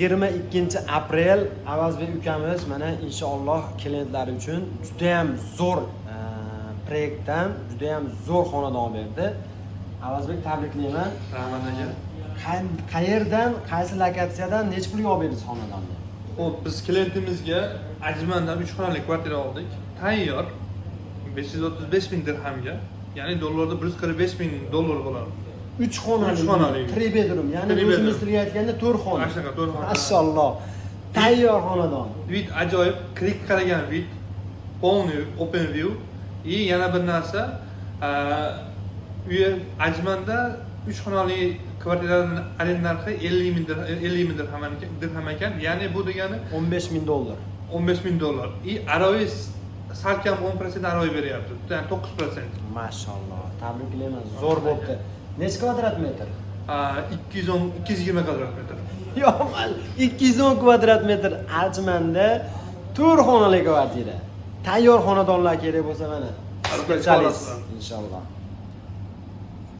22-aprel Avazbek ukamiz mana inshaalloh klientlari uchun juda ham zo'r proyektdan juda ham zo'r xonadon berdi. Avazbek, tabriklayman. Rahmat aka. Qayerdan, qaysi lokatsiyadan necha pulga olib berdingiz xonadonni? Xo'p, biz klientimizga Ajmandan 3 xonali kvartira oldik. Tayyor 535 ming dirhamga, ya'ni dollarda 145 ming dollar bo'ladi. 3 xonali, 3 bedroom, ya'ni o'zimiz tilga aytganda 4 xona. Mana shunaqa 4 xona. Mashalloh. Tayyor xonadon. Vid ajoyib, klik qaragan vid, полный open view. И yana bir narsa, uy Ajmanda 3 xonali kvartiraning arenda narxi 50 ming dirham ekan. Ya'ni bu degani 15 ming dollar. 15 ming dollar. И aroyi salkam 10% aroyi beryapti. Ya'ni 9%. Mashalloh. Tabriklayman. Zo'r bo'ldi. Necha kvadrat metr? 220 kvadrat metr. Yo'q, 210 kvadrat metr Ajmanda 4 xonali kvartira. Tayyor xonadonlar kerak bo'lsa mana specialist inshaalloh.